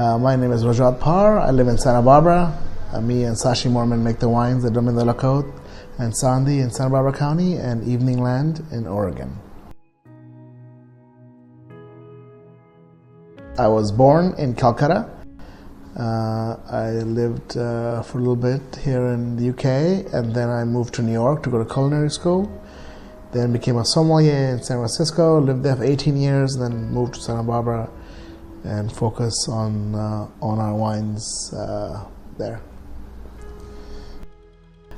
My name is Rajat Parr. I live in Santa Barbara. Me and Sashi Mormon make the wines at Domaine de Côte and Sandy in Santa Barbara County and Evening Land in Oregon. I was born in Calcutta. I lived for a little bit here in the UK, and then I moved to New York to go to culinary school. Then became a sommelier in San Francisco, lived there for 18 years, then moved to Santa Barbara and focus on our wines there.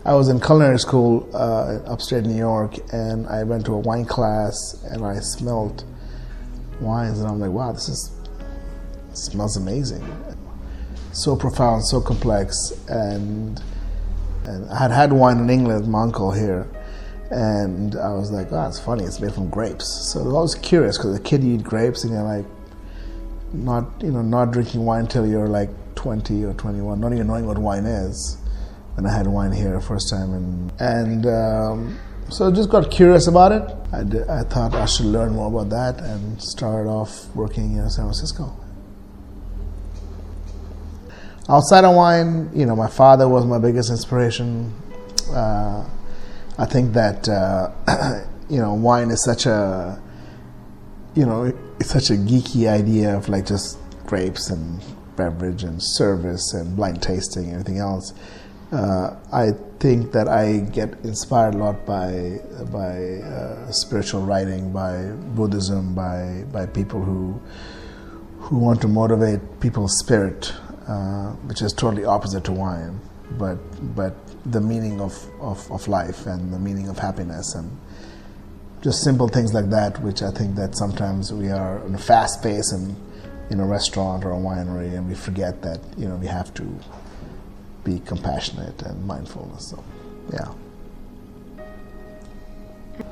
I was in culinary school upstate New York, and I went to a wine class and I smelled wines, and I'm like, wow, it smells amazing. So profound, so complex, and I had wine in England with my uncle here, and I was like, oh, it's funny, it's made from grapes. So I was always curious, because as a kid you eat grapes and you're like, not drinking wine until you're like 20 or 21, not even knowing what wine is. And I had wine here first time, and so I just got curious about it. I thought I should learn more about that, and started off working in San Francisco. Outside of wine, my father was my biggest inspiration. I think that wine is such a it's such a geeky idea of like just grapes and beverage and service and blind tasting and everything else. I think that I get inspired a lot by spiritual writing, by Buddhism, by people who want to motivate people's spirit, which is totally opposite to wine, but the meaning of life and the meaning of happiness, and just simple things like that, which I think that sometimes we are in a fast pace and in a restaurant or a winery, and we forget that we have to be compassionate and mindfulness. So, yeah.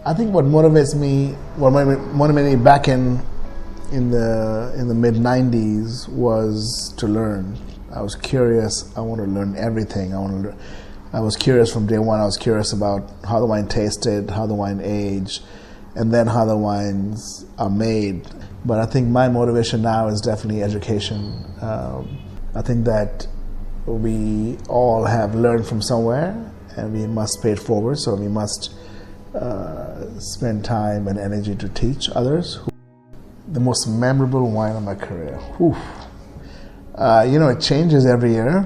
I think what motivates me, what motivated me back in the mid '90s was to learn. I was curious. I wanted to learn everything. I was curious from day one. I was curious about how the wine tasted, how the wine aged, and then how the wines are made. But I think my motivation now is definitely education. I think that we all have learned from somewhere, and we must pay it forward. So we must spend time and energy to teach others. The most memorable wine of my career. Whew. It changes every year.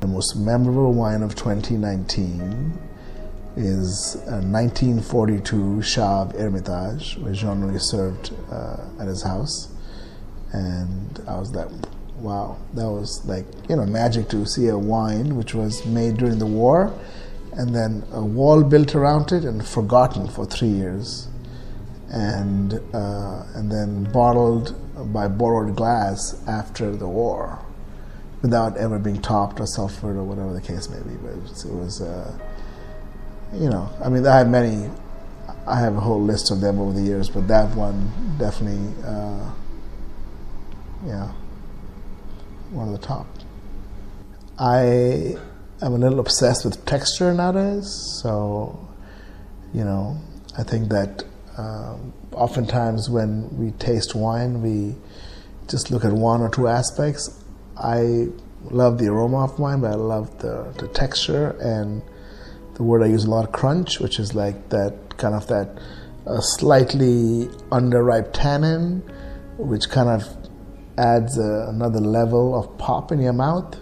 The most memorable wine of 2019 is a 1942 Chave Hermitage, which Jean-Louis served at his house. And I was like, wow, that was like, magic to see a wine which was made during the war, and then a wall built around it and forgotten for 3 years. And then bottled by borrowed glass after the war, without ever being topped or sulfured or whatever the case may be. But it was I have a whole list of them over the years, but that one definitely, one of the top. I am a little obsessed with texture nowadays, so I think that oftentimes when we taste wine, we just look at one or two aspects. I love the aroma of wine, but I love the texture, and the word I use a lot, crunch, which is like that kind of that slightly underripe tannin, which kind of adds another level of pop in your mouth,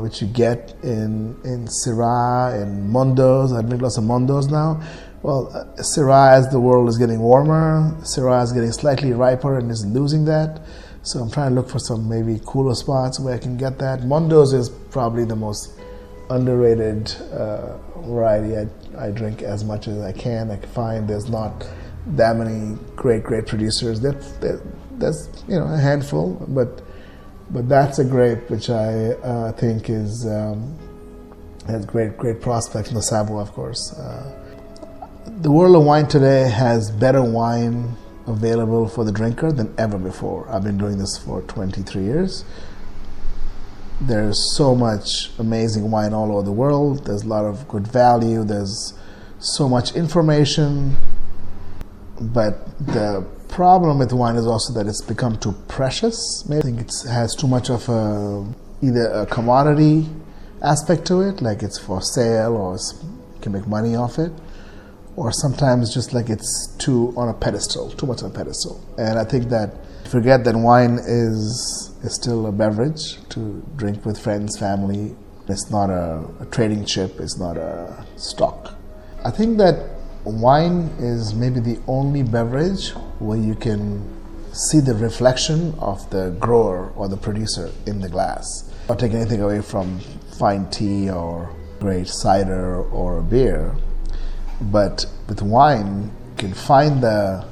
which you get in Syrah and Mondeuse. I drink lots of Mondeuse now. Well, Syrah, as the world is getting warmer, Syrah is getting slightly riper and is losing that. So I'm trying to look for some maybe cooler spots where I can get that. Mondeuse is probably the most underrated variety. I drink as much as I can. I find there's not that many great producers. There's a handful, but that's a grape which I think is has great prospects in the Savoie, of course. The world of wine today has better wine available for the drinker than ever before. I've been doing this for 23 years. There's so much amazing wine all over the world. There's a lot of good value. There's so much information. But the problem with wine is also that it's become too precious. Maybe I think it has too much of either a commodity aspect to it, like it's for sale or you can make money off it, or sometimes just like it's too on a pedestal, too much on a pedestal. And I think that forget that wine is still a beverage to drink with friends, family. It's not a trading chip, it's not a stock. I think that wine is maybe the only beverage where you can see the reflection of the grower or the producer in the glass. Not taking anything away from fine tea or great cider or beer, but with wine you can find the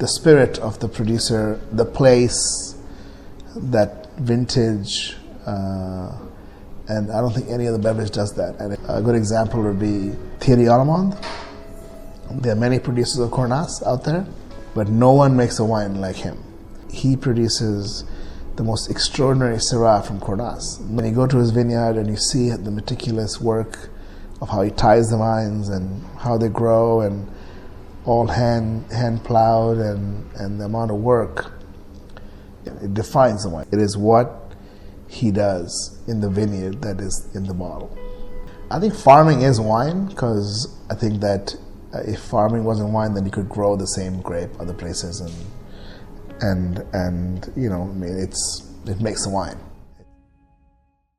spirit of the producer, the place, that vintage, and I don't think any other beverage does that. And a good example would be Thierry Allemand. There are many producers of Cornas out there, but no one makes a wine like him. He produces the most extraordinary Syrah from Cornas. When you go to his vineyard and you see the meticulous work of how he ties the vines and how they grow, and all hand plowed, and the amount of work, it defines the wine. It is what he does in the vineyard that is in the bottle. I think farming is wine, because I think that if farming wasn't wine, then you could grow the same grape other places, and you know, I mean, it makes the wine.